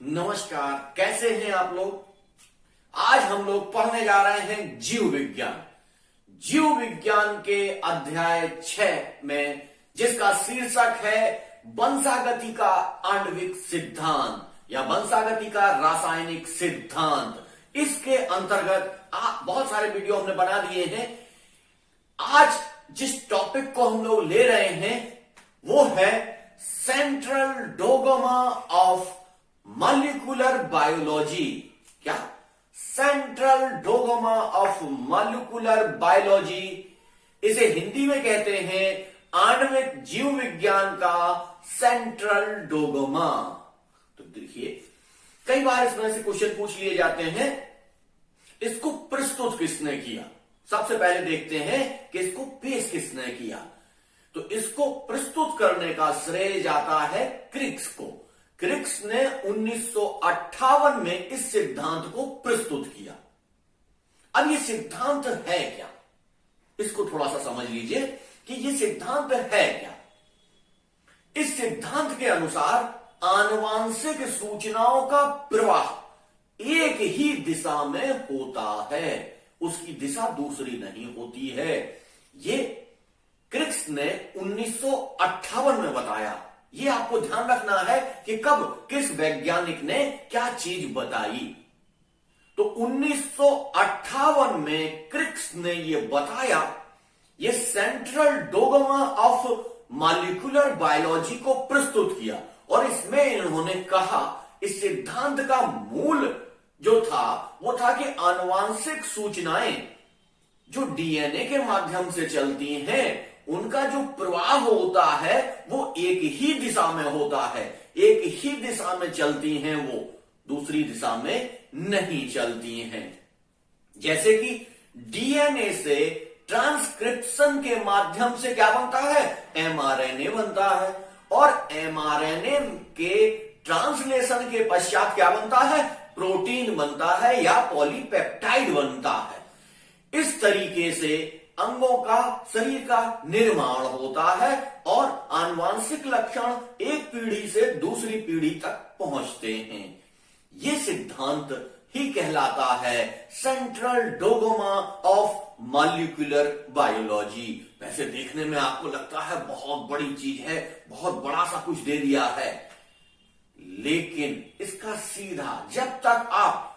नमस्कार, कैसे हैं आप लोग। आज हम लोग पढ़ने जा रहे हैं जीव विज्ञान। जीव विज्ञान के अध्याय 6 में, जिसका शीर्षक है वंशागति का आणविक सिद्धांत या वंशागति का रासायनिक सिद्धांत। इसके अंतर्गत बहुत सारे वीडियो हमने बना दिए हैं। आज जिस टॉपिक को हम लोग ले रहे हैं वो है central dogma of molecular biology. क्या? Central dogma of molecular biology. इसे हिंदी में कहते हैं आणविक जीव विज्ञान का सेंट्रल डोगमा। तो देखिए, कई बार इसमें से क्वेश्चन पूछ लिए जाते हैं, इसको प्रस्तुत किसने किया। सबसे पहले देखते हैं कि इसको पेश किसने किया। तो इसको प्रस्तुत करने का श्रेय जाता है क्रिक्स को। क्रिक्स ने 1958 में इस सिद्धांत को प्रस्तुत किया। अब ये सिद्धांत है क्या, इसको थोड़ा सा समझ लीजिए कि ये सिद्धांत है क्या। इस सिद्धांत के अनुसार आनुवांशिक सूचनाओं का प्रवाह एक ही दिशा में होता है, उसकी दिशा दूसरी नहीं होती है। ये क्रिक्स ने 1958 में बताया। ये आपको ध्यान रखना है कि कब किस वैज्ञानिक ने क्या चीज बताई। तो 1958 में क्रिक्स ने ये बताया, ये central dogma of molecular biology को प्रस्तुत किया। और इसमें इन्होंने कहा, इस सिद्धांत का मूल जो था वो था कि आनुवांशिक सूचनाएं जो डीएनए के माध्यम से चलती हैं, उनका जो प्रवाह होता है वो एक ही दिशा में होता है, एक ही दिशा में चलती हैं, वो दूसरी दिशा में नहीं चलती हैं। जैसे कि डीएनए से ट्रांसक्रिप्शन के माध्यम से क्या बनता है, एमआरएनए बनता है, और एमआरएनए के ट्रांसलेशन के पश्चात क्या बनता है, प्रोटीन बनता है या पॉलीपेप्टाइड बनता है। इस तरीके से अंगों का, शरीर का निर्माण होता है और आनुवांशिक लक्षण एक पीढ़ी से दूसरी पीढ़ी तक पहुंचते हैं। यह सिद्धांत ही कहलाता है central dogma of molecular biology. वैसे देखने में आपको लगता है बहुत बड़ी चीज है, बहुत बड़ा सा कुछ दे दिया है, लेकिन इसका सीधा जब तक आप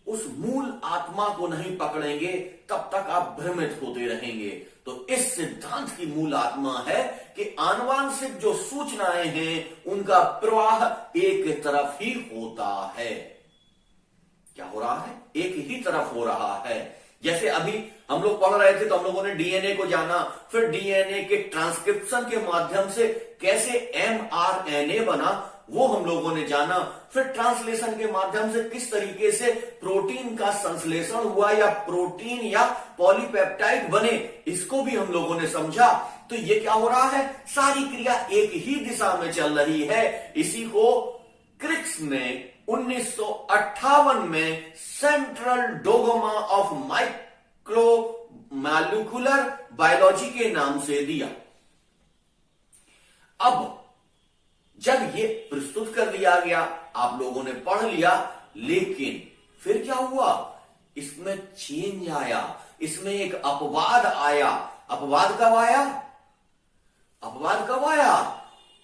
उस मूल आत्मा को नहीं पकड़ेंगे तब तक आप भ्रमित होते रहेंगे। तो इस सिद्धांत की मूल आत्मा है कि आनुवांशिक जो सूचनाएं हैं उनका प्रवाह एक तरफ ही होता है। क्या हो रहा है? एक ही तरफ हो रहा है। जैसे अभी हम लोग पढ़ रहे थे तो हम लोगों ने डीएनए को जाना, फिर डीएनए के ट्रांसक्रिप्शन के माध्यम से कैसे एमआरएनए बना वो हम लोगों ने जाना, फिर ट्रांसलेशन के माध्यम से किस तरीके से प्रोटीन का संश्लेषण हुआ या प्रोटीन या पॉलीपेप्टाइड बने, इसको भी हम लोगों ने समझा। तो ये क्या हो रहा है, सारी क्रिया एक ही दिशा में चल रही है। इसी को क्रिक्स ने 1958 में central dogma of molecular biology के नाम से दिया। अब जब ये प्रस्तुत कर दिया गया, आप लोगों ने पढ़ लिया, लेकिन फिर क्या हुआ, इसमें चेंज आया, इसमें एक अपवाद आया। अपवाद कब आया? अपवाद कब आया?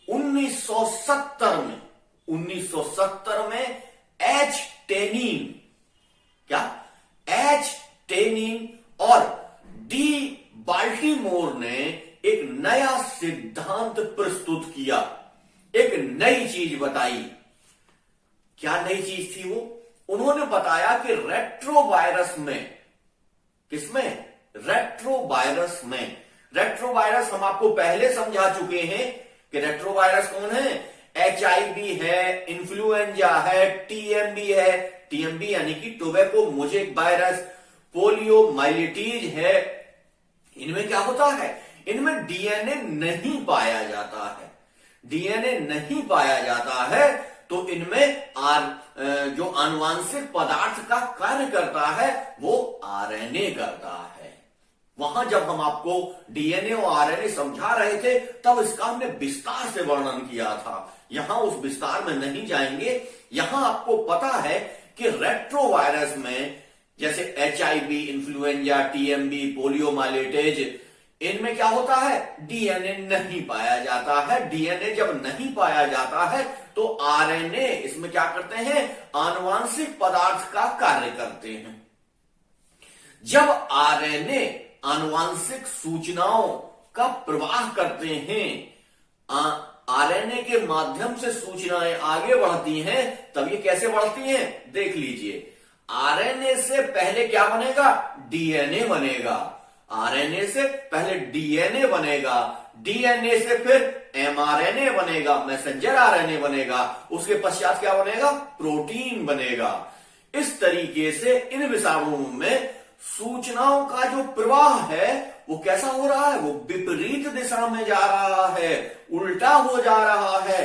1970 में। 1970 में एच टेनिन, क्या? एच टेनिन और डी बाल्टीमोर ने एक नया सिद्धांत प्रस्तुत किया, एक नई चीज बताई। क्या नई चीज थी वो? उन्होंने बताया कि रेट्रोवायरस में, किसमें? रेट्रोवायरस में। रेट्रोवायरस हम आपको पहले समझा चुके हैं कि रेट्रोवायरस कौन है। एचआईवी है, इन्फ्लुएंजा है, टीएमबी है, टीएमबी यानी कि टोबैको मोजेक वायरस, पोलियोमाइलिटीज है। इनमें क्या होता है, इनमें डीएनए नहीं पाया जाता है। डीएनए नहीं पाया जाता है तो इनमें जो आनुवांशिक पदार्थ का कार्य करता है वो आरएनए करता है। वहां जब हम आपको डीएनए और आरएनए समझा रहे थे तब इसका हमने विस्तार से वर्णन किया था। यहां उस विस्तार में नहीं जाएंगे। यहां आपको पता है कि रेट्रोवायरस में जैसे HIV, इन्फ्लुएंजा, TMB, पोलियोमाइलिटिस, इनमें क्या होता है, डीएनए नहीं पाया जाता है। डीएनए जब नहीं पाया जाता है तो आरएनए इसमें क्या करते हैं, आनुवांशिक पदार्थ का कार्य करते हैं। जब आरएनए आनुवांशिक सूचनाओं का प्रवाह करते हैं, आरएनए के माध्यम से सूचनाएं आगे बढ़ती हैं, तब ये कैसे बढ़ती हैं, देख लीजिए। आरएनए से पहले क्या बनेगा, डीएनए बनेगा। आरएनए से पहले डीएनए बनेगा, डीएनए से फिर एमआरएनए बनेगा, मैसेंजर आरएनए बनेगा, उसके पश्चात क्या बनेगा, प्रोटीन बनेगा। इस तरीके से इन विषाणुओं में सूचनाओं का जो प्रवाह है वो कैसा हो रहा है, वो विपरीत दिशा में जा रहा है, उल्टा हो जा रहा है।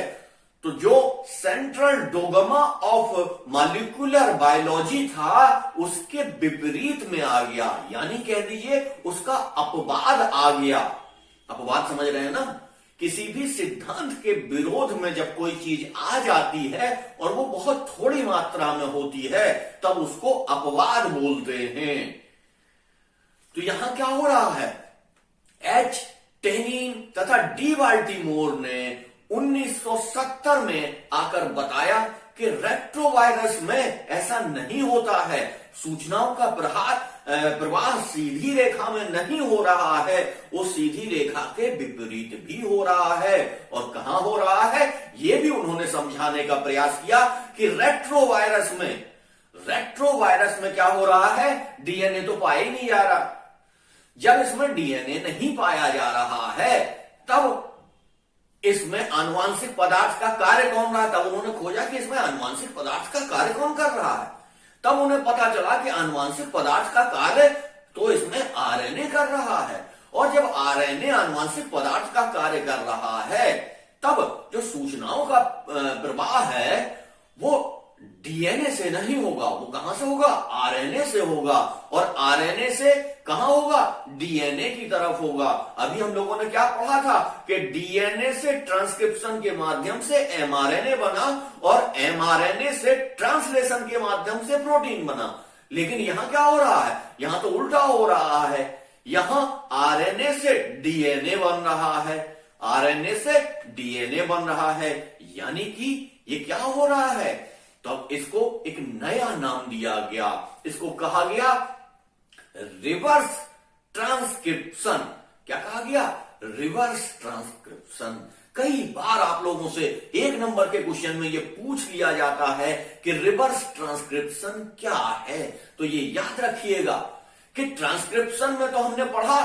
तो जो central dogma of molecular biology था उसके विपरीत में आ गया, यानी कह दीजिए उसका अपवाद आ गया। अपवाद समझ रहे हैं ना, किसी भी सिद्धांत के विरोध में जब कोई चीज आ जाती है और वो बहुत थोड़ी मात्रा में होती है तब उसको अपवाद बोलते हैं। तो यहां क्या हो रहा है, एच टेनिन तथा डी बाल्टीमोर ने 1970 में आकर बताया कि रेट्रोवायरस में ऐसा नहीं होता है, सूचनाओं का प्रवाह सीधी रेखा में नहीं हो रहा है, वो सीधी रेखा के विपरीत भी हो रहा है। और कहां हो रहा है, ये भी उन्होंने समझाने का प्रयास किया कि रेट्रोवायरस में क्या हो रहा है, डीएनए तो पाया ही नहीं जा रहा। जब इसमें डीएनए नहीं पाया जा रहा है तब इसमें आनुवांशिक पदार्थ का कार्य कौन रहा है, तब उन्होंने खोजा कि इसमें आनुवांशिक पदार्थ का कार्य कौन कर रहा है। तब उन्हें पता चला कि आनुवांशिक पदार्थ का कार्य तो इसमें आरएनए कर रहा है, और जब आरएनए आनुवांशिक पदार्थ का कार्य कर रहा है तब जो सूचनाओं का प्रवाह है वो डीएनए से नहीं होगा, वो कहां से होगा, आरएनए से होगा, और आरएनए से कहां होगा, डीएनए की तरफ होगा। अभी हम लोगों ने क्या पढ़ा था कि डीएनए से ट्रांसक्रिप्शन के माध्यम से एमआरएनए बना और एमआरएनए से ट्रांसलेशन के माध्यम से प्रोटीन बना। लेकिन यहां क्या हो रहा है, यहां तो उल्टा हो रहा है, यहां आरएनए से डीएनए बन रहा है, आरएनए से डीएनए बन रहा है, यानी कि ये क्या हो रहा है। तो अब इसको एक नया नाम दिया गया, इसको कहा गया रिवर्स ट्रांसक्रिप्शन। क्या कहा गया, रिवर्स ट्रांसक्रिप्शन। कई बार आप लोगों से 1 नंबर के क्वेश्चन में ये पूछ लिया जाता है कि रिवर्स ट्रांसक्रिप्शन क्या है। तो ये याद रखिएगा कि ट्रांसक्रिप्शन में तो हमने पढ़ा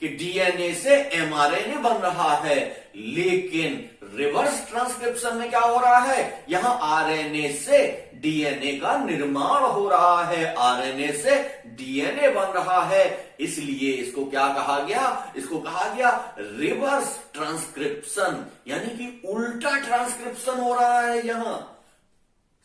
कि डीएनए से एमआरएनए बन रहा है, लेकिन रिवर्स ट्रांसक्रिप्शन में क्या हो रहा है, यहां आरएनए से डीएनए का निर्माण हो रहा है, आरएनए से डीएनए बन रहा है। इसलिए इसको क्या कहा गया, इसको कहा गया रिवर्स ट्रांसक्रिप्शन, यानी कि उल्टा ट्रांसक्रिप्शन हो रहा है। यहां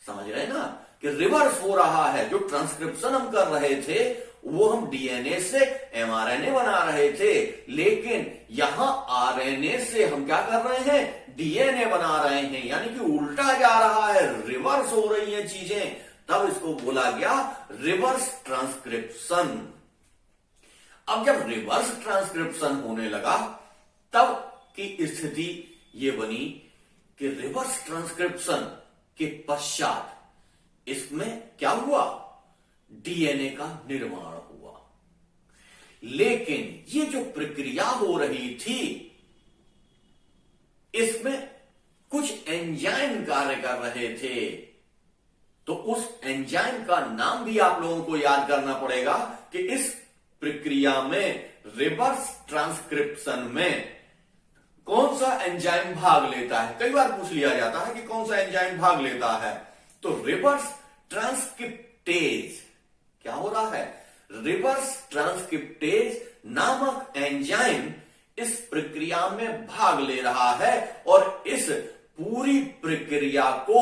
समझ रहे हैं ना कि रिवर्स हो रहा है, जो ट्रांसक्रिप्शन हम कर रहे थे वो हम डीएनए से एमआरएनए बना रहे थे, लेकिन यहां आरएनए से हम क्या कर रहे हैं, डीएनए बना रहे हैं, यानी कि उल्टा जा रहा है, रिवर्स हो रही हैं चीजें। तब इसको बोला गया रिवर्स ट्रांसक्रिप्शन। अब जब रिवर्स ट्रांसक्रिप्शन होने लगा तब की स्थिति ये बनी कि रिवर्स ट्रांसक्रिप्शन के पश्चात इसमें क्या हुआ, डीएनए का निर्माण हुआ। लेकिन ये जो प्रक्रिया हो रही थी इसमें कुछ एंजाइम कार्य कर रहे थे। तो उस एंजाइम का नाम भी आप लोगों को याद करना पड़ेगा कि इस प्रक्रिया में, रिवर्स ट्रांसक्रिप्शन में कौन सा एंजाइम भाग लेता है। कई बार पूछ लिया जाता है कि कौन सा एंजाइम भाग लेता है। तो रिवर्स ट्रांसक्रिप्टेज क्या हो रहा है, रिवर्स ट्रांसक्रिप्टेज नामक एंजाइम इस प्रक्रिया में भाग ले रहा है, और इस पूरी प्रक्रिया को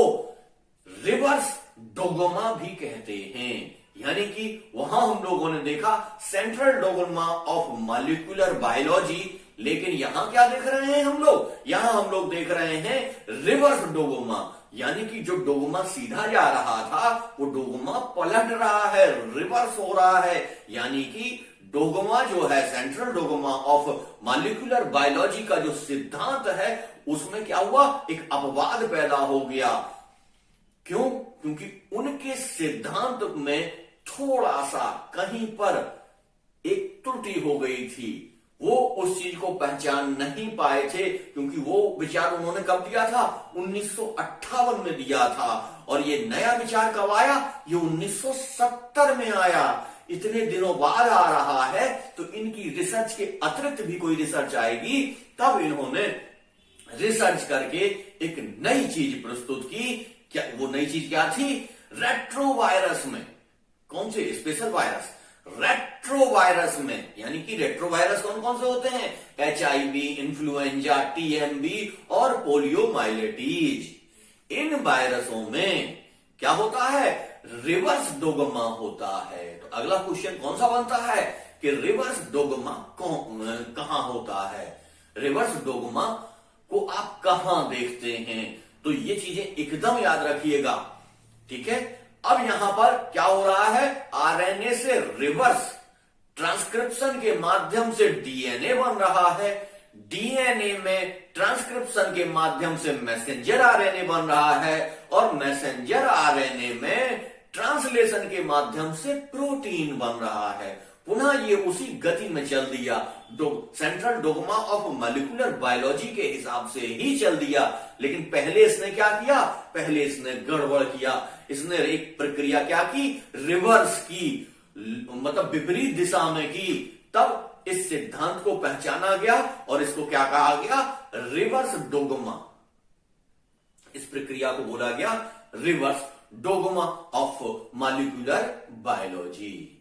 रिवर्स डोगमा भी कहते हैं। यानी कि वहां हम लोगों ने देखा central dogma of molecular biology, लेकिन यहां क्या देख रहे हैं हम लोग, यहां हम लोग देख रहे हैं रिवर्स डोगमा। यानी कि जो डोगमा सीधा जा रहा था वो डोगमा पलट रहा है, रिवर्स हो रहा है। यानी कि डोगमा जो है, central dogma of molecular biology का जो सिद्धांत है, उसमें क्या हुआ, एक अपवाद पैदा हो गया। क्यों? क्योंकि उनके सिद्धांत में थोड़ा सा कहीं पर एक त्रुटि हो गई थी। वो उस चीज को पहचान नहीं पाए थे, क्योंकि वो विचार उन्होंने कब दिया था, 1958 में दिया था। और ये नया विचार कब आया, ये 1970 में आया। इतने दिनों बाद आ रहा है, तो इनकी रिसर्च के अतिरिक्त भी कोई रिसर्च आएगी, तब इन्होंने रिसर्च करके एक नई चीज प्रस्तुत की। क्या वो नई चीज क्या थी? रेट्रोवायरस में, कौन से स्पेशल वायरस, रेट्रोवायरस में। यानी कि रेट्रोवायरस कौन कौन से होते हैं? HIV, इन्फ्लुएंजा, TMB और पोलियोमाइलेटीज। इन वायरसों में क्या होता है? रिवर्स डोगमा होता है। तो अगला क्वेश्चन कौन सा बनता है कि रिवर्स डोगमा कहां होता है? रिवर्स डोगमा को आप कहां देखते हैं? तो ये चीजें एकदम याद रखिएगा, ठीक है। अब यहां पर क्या हो रहा है, RNA से रिवर्स ट्रांसक्रिप्शन के माध्यम से DNA बन रहा है, DNA में ट्रांसक्रिप्शन के माध्यम से मैसेंजर RNA बन रहा है, और मैसेंजर RNA में ट्रांसलेशन के माध्यम से प्रोटीन बन रहा है। पुनः ये उसी गति में चल दिया, central dogma of molecular biology के हिसाब से ही चल दिया। लेकिन पहले इसने क्या किया, पहले इसने गड़बड़ किया। इसने एक प्रक्रिया क्या की, रिवर्स की, मतलब विपरीत दिशा में की। तब इस सिद्धांत को पहचाना गया और इसको क्या कहा गया, रिवर्स डोगमा। इस प्रक्रिया को बोला गया reverse dogma of molecular biology.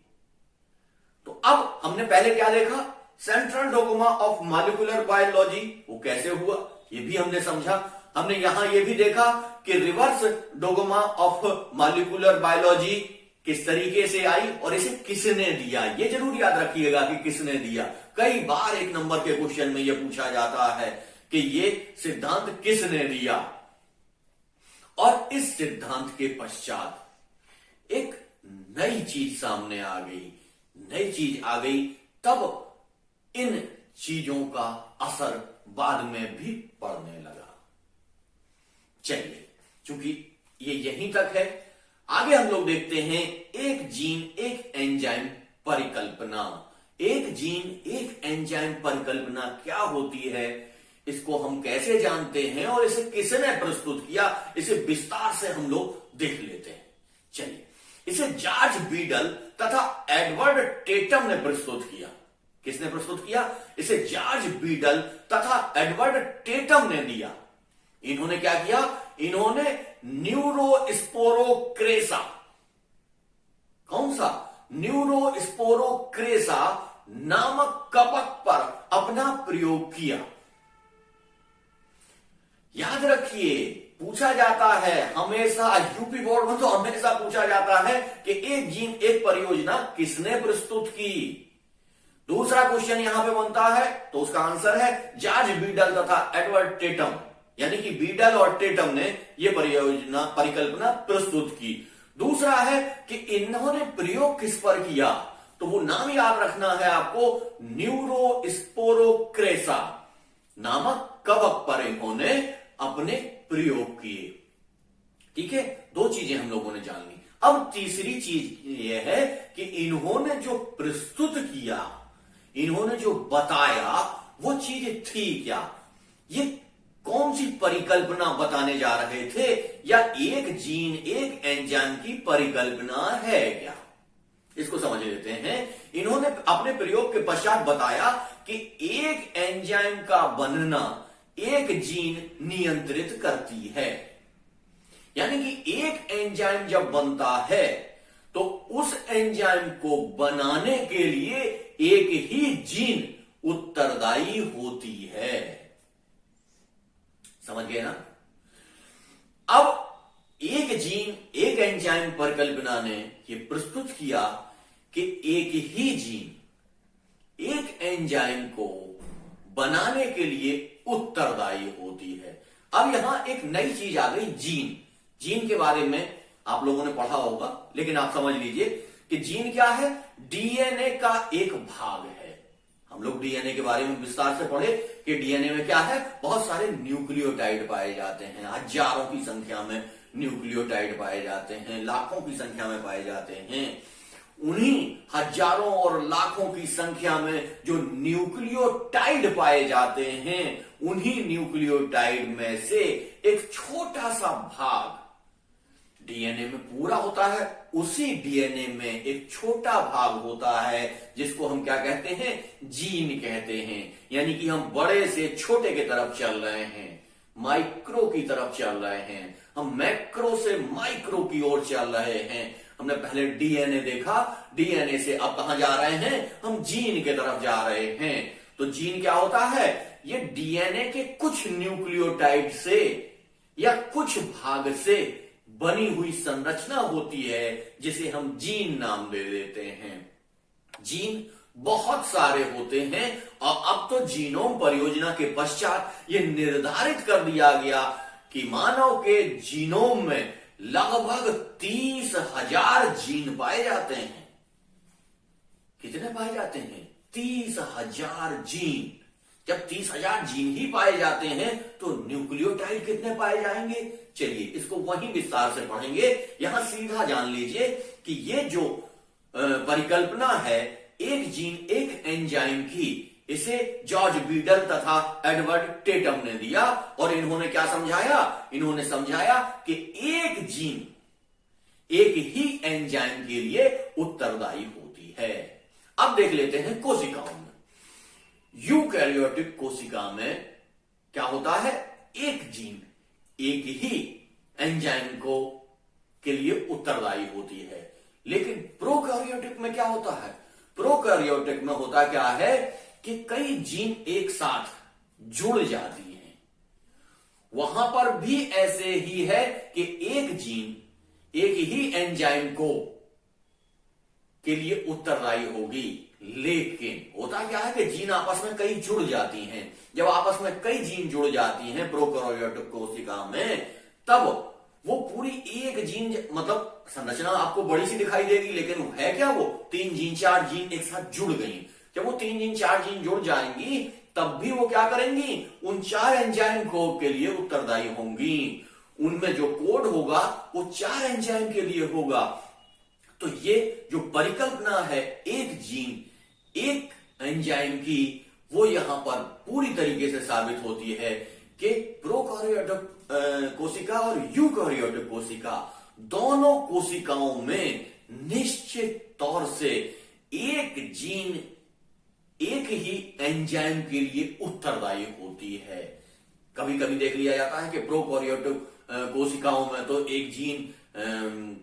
तो अब हमने पहले क्या देखा, central dogma of molecular biology, वो कैसे हुआ ये भी हमने समझा। हमने यहां ये भी देखा कि reverse dogma of molecular biology किस तरीके से आई और इसे किसने दिया। ये जरूर याद रखिएगा कि किसने दिया। कई बार एक नंबर के क्वेश्चन में यह पूछा जाता है कि ये सिद्धांत किसने दिया। और इस सिद्धांत के पश्चात एक नई चीज सामने आ गई, नई चीज आ गई, तब इन चीजों का असर बाद में भी पड़ने लगा। चलिए, क्योंकि ये यहीं तक है, आगे हम लोग देखते हैं एक जीन एक एंजाइम परिकल्पना। एक जीन एक एंजाइम परिकल्पना क्या होती है, इसको हम कैसे जानते हैं और इसे किसने प्रस्तुत किया, इसे विस्तार से हम लोग देख लेते हैं। चलिए, इसे जॉर्ज बीडल तथा एडवर्ड टेटम ने प्रस्तुत किया। किसने प्रस्तुत किया? इसे जॉर्ज बीडल तथा एडवर्ड टेटम ने दिया। इन्होंने क्या किया, इन्होंने न्यूरोस्पोरोक्रेसा, कौन सा, न्यूरोस्पोरोक्रेसा नामक कवक पर अपना प्रयोग किया। याद रखिए, पूछा जाता है हमेशा, यूपी बोर्ड में तो हमेशा पूछा जाता है कि एक जीन एक परियोजना किसने प्रस्तुत की। दूसरा क्वेश्चन यहां पे बनता है, तो उसका आंसर है जॉर्ज बीडल तथा एडवर्ड टेटम। यानी कि बीडल और टेटम ने यह परिकल्पना प्रस्तुत की। दूसरा है कि इन्होंने प्रयोग किस पर किया, तो वो नाम याद रखना है आपको, न्यूरोस्पोरोक्रेसा नामक कवक पर इन्होंने अपने प्रयोग किए। ठीक है, दो चीजें हम लोगों ने जान ली। अब तीसरी चीज यह है कि इन्होंने जो प्रस्तुत किया, इन्होंने जो बताया, वो चीज थी क्या, ये कौन सी परिकल्पना बताने जा रहे थे, या एक जीन एक एंजाइम की परिकल्पना है क्या, इसको समझ लेते हैं। इन्होंने अपने प्रयोग के पश्चात बताया कि एक एंजाइम का बनना एक जीन नियंत्रित करती है। यानी कि एक एंजाइम जब बनता है तो उस एंजाइम को बनाने के लिए एक ही जीन उत्तरदायी होती है। समझ गए ना? अब एक जीन एक एंजाइम परिकल्पना ने यह प्रस्तुत किया कि एक ही जीन एक एंजाइम को बनाने के लिए उत्तरदायी होती है। अब यहां एक नई चीज आ गई, जीन। जीन के बारे में आप लोगों ने पढ़ा होगा, लेकिन आप समझ लीजिए कि जीन क्या है। डीएनए का एक भाग है। हम लोग डीएनए के बारे में विस्तार से पढ़े कि डीएनए में क्या है, बहुत सारे न्यूक्लियोटाइड पाए जाते हैं, हजारों की संख्या में न्यूक्लियोटाइड पाए जाते हैं, लाखों की संख्या में पाए जाते हैं। उन्हीं हजारों और लाखों की संख्या में जो न्यूक्लियोटाइड पाए जाते हैं, उन्हीं न्यूक्लियोटाइड में से एक छोटा सा भाग डीएनए में पूरा होता है। उसी डीएनए में एक छोटा भाग होता है जिसको हम क्या कहते हैं, जीन कहते हैं। यानी कि हम बड़े से छोटे की तरफ चल रहे हैं, माइक्रो की तरफ चल रहे हैं, हम मैक्रो से माइक्रो की ओर चल रहे हैं। हमने पहले डीएनए देखा, डीएनए से अब कहां जा रहे हैं, हम जीन की तरफ जा रहे हैं। तो जीन क्या होता है, ये डीएनए के कुछ न्यूक्लियोटाइड से या कुछ भाग से बनी हुई संरचना होती है, जिसे हम जीन नाम दे देते हैं। जीन बहुत सारे होते हैं और अब तो जीनोम परियोजना के पश्चात यह निर्धारित कर दिया गया कि मानव के जीनोम में लगभग 30,000 जीन पाए जाते हैं। कितने पाए जाते हैं, 30,000 जीन। जब 30,000 जीन ही पाए जाते हैं तो न्यूक्लियोटाइड कितने पाए जाएंगे, चलिए इसको वहीं विस्तार से पढ़ेंगे। यहां सीधा जान लीजिए कि ये जो परिकल्पना है एक जीन एक एंजाइम की, इसे जॉर्ज बीडल तथा एडवर्ड टेटम ने दिया और इन्होंने क्या समझाया, इन्होंने समझाया कि एक जीन एक ही एंजाइम के लिए उत्तरदायी होती है। अब देख लेते हैं कोशिकाओं में। यूकैरियोटिक कोशिका में क्या होता है, एक जीन एक ही एंजाइम को के लिए उत्तरदायी होती है। लेकिन प्रोकैरियोटिक में क्या होता है, प्रोकैरियोटिक में होता क्या है कि कई जीन एक साथ जुड़ जाती हैं। वहां पर भी ऐसे ही है कि एक जीन एक ही एंजाइम को के लिए उत्तरदायी होगी। लेकिन होता क्या है कि जीन आपस में कई जुड़ जाती हैं। जब आपस में कई जीन जुड़ जाती हैं प्रोकैरियोटिक कोशिका में, तब वो पूरी एक जीन, मतलब संरचना आपको बड़ी सी दिखाई देगी, लेकिन है क्या, वो 3 जीन 4 जीन एक साथ जुड़ गई। जब वो 3 जीन 4 जीन जुड़ जाएंगी तब भी वो क्या करेंगी, उन 4 एंजाइम को के लिए उत्तरदायी होंगी। उनमें जो कोड होगा वो 4 एंजाइम के लिए होगा। तो ये जो परिकल्पना है एक जीन एक एंजाइम की, वो यहां पर पूरी तरीके से साबित होती है कि प्रोकैरियोटिक कोशिका और यूकैरियोटिक कोशिका दोनों कोशिकाओं में निश्चित तौर से एक जीन एक ही एंजाइम के लिए उत्तरदायी होती है। कभी कभी देख लिया जाता है कि प्रोकैरियोटिक कोशिकाओं में तो एक जीन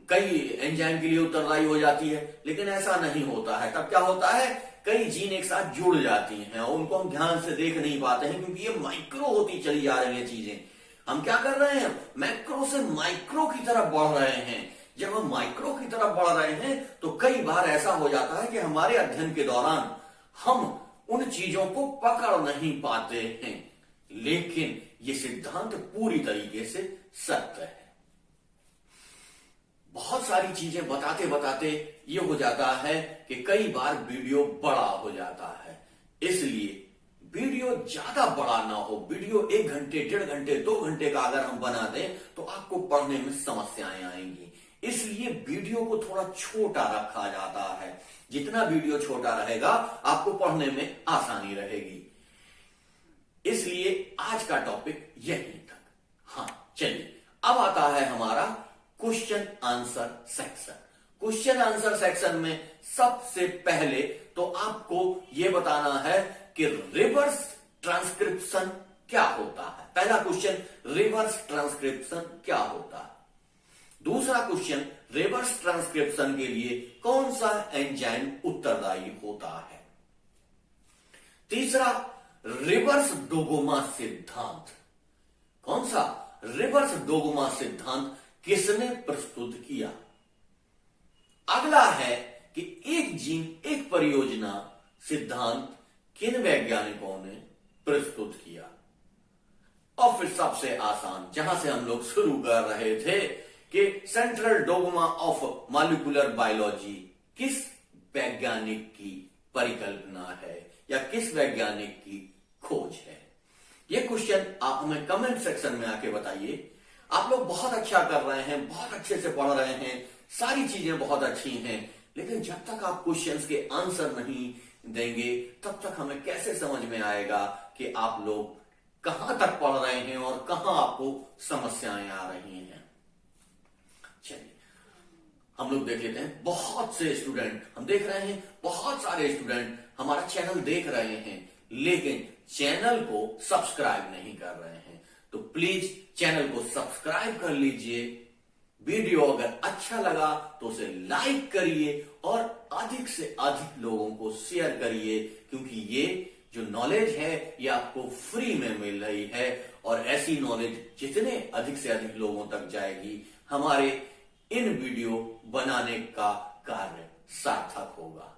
कई एंजाइम के लिए उत्तरदायी हो जाती है, लेकिन ऐसा नहीं होता है। तब क्या होता है, कई जीन एक साथ जुड़ जाती हैं और उनको हम ध्यान से देख नहीं पाते हैं, क्योंकि ये माइक्रो होती चली जा रही है चीजें। हम क्या कर रहे हैं, मैक्रो से माइक्रो की तरफ बढ़ रहे हैं। जब हम माइक्रो की तरफ बढ़ रहे हैं तो कई बार ऐसा हो जाता है कि हमारे अध्ययन के दौरान हम उन चीजों को पकड़ नहीं पाते हैं, लेकिन ये सिद्धांत पूरी तरीके से सत्य है। बहुत सारी चीजें बताते बताते ये हो जाता है कि कई बार वीडियो बड़ा हो जाता है, इसलिए वीडियो ज्यादा बड़ा ना हो। वीडियो 1 घंटे 1.5 घंटे 2 घंटे का अगर हम बना दें तो आपको पढ़ने में समस्याएं आएंगी। इसलिए वीडियो को थोड़ा छोटा रखा जाता है। जितना वीडियो छोटा रहेगा आपको पढ़ने में आसानी रहेगी। इसलिए आज का टॉपिक यहीं तक। हाँ चलिए, अब आता है हमारा question answer section. Question answer section में सबसे पहले तो आपको यह बताना है कि रिवर्स ट्रांसक्रिप्शन क्या होता है। पहला क्वेश्चन, रिवर्स ट्रांसक्रिप्शन क्या होता है। दूसरा क्वेश्चन, रिवर्स ट्रांसक्रिप्शन के लिए कौन सा एंजाइम उत्तरदायी होता है। तीसरा, रिवर्स डोगोमा सिद्धांत। कौन सा, रिवर्स डोगोमा सिद्धांत किसने प्रस्तुत किया। अगला है कि एक जीन एक परियोजना सिद्धांत किन वैज्ञानिकों ने प्रस्तुत किया। और फिर सबसे आसान, जहां से हम लोग शुरू कर रहे थे कि central dogma of molecular biology किस वैज्ञानिक की परिकल्पना है या किस वैज्ञानिक की खोज है। यह क्वेश्चन आप हमें कमेंट सेक्शन में आके बताइए। आप लोग बहुत अच्छा कर रहे हैं, बहुत अच्छे से पढ़ रहे हैं, सारी चीजें बहुत अच्छी हैं, लेकिन जब तक आप क्वेश्चंस के आंसर नहीं देंगे तब तक हमें कैसे समझ में आएगा कि आप लोग कहां तक पढ़ रहे हैं और कहां आपको समस्याएं आ रही हैं। चलिए हम लोग देख लेते हैं। बहुत से स्टूडेंट, हम देख रहे हैं बहुत सारे स्टूडेंट हमारा चैनल देख रहे हैं लेकिन चैनल को सब्सक्राइब नहीं कर रहे हैं, तो प्लीज चैनल को सब्सक्राइब कर लीजिए। वीडियो अगर अच्छा लगा तो उसे लाइक करिए और अधिक से अधिक लोगों को शेयर करिए, क्योंकि ये जो नॉलेज है ये आपको फ्री में मिल रही है और ऐसी नॉलेज जितने अधिक से अधिक लोगों तक जाएगी, हमारे इन वीडियो बनाने का कार्य सार्थक होगा।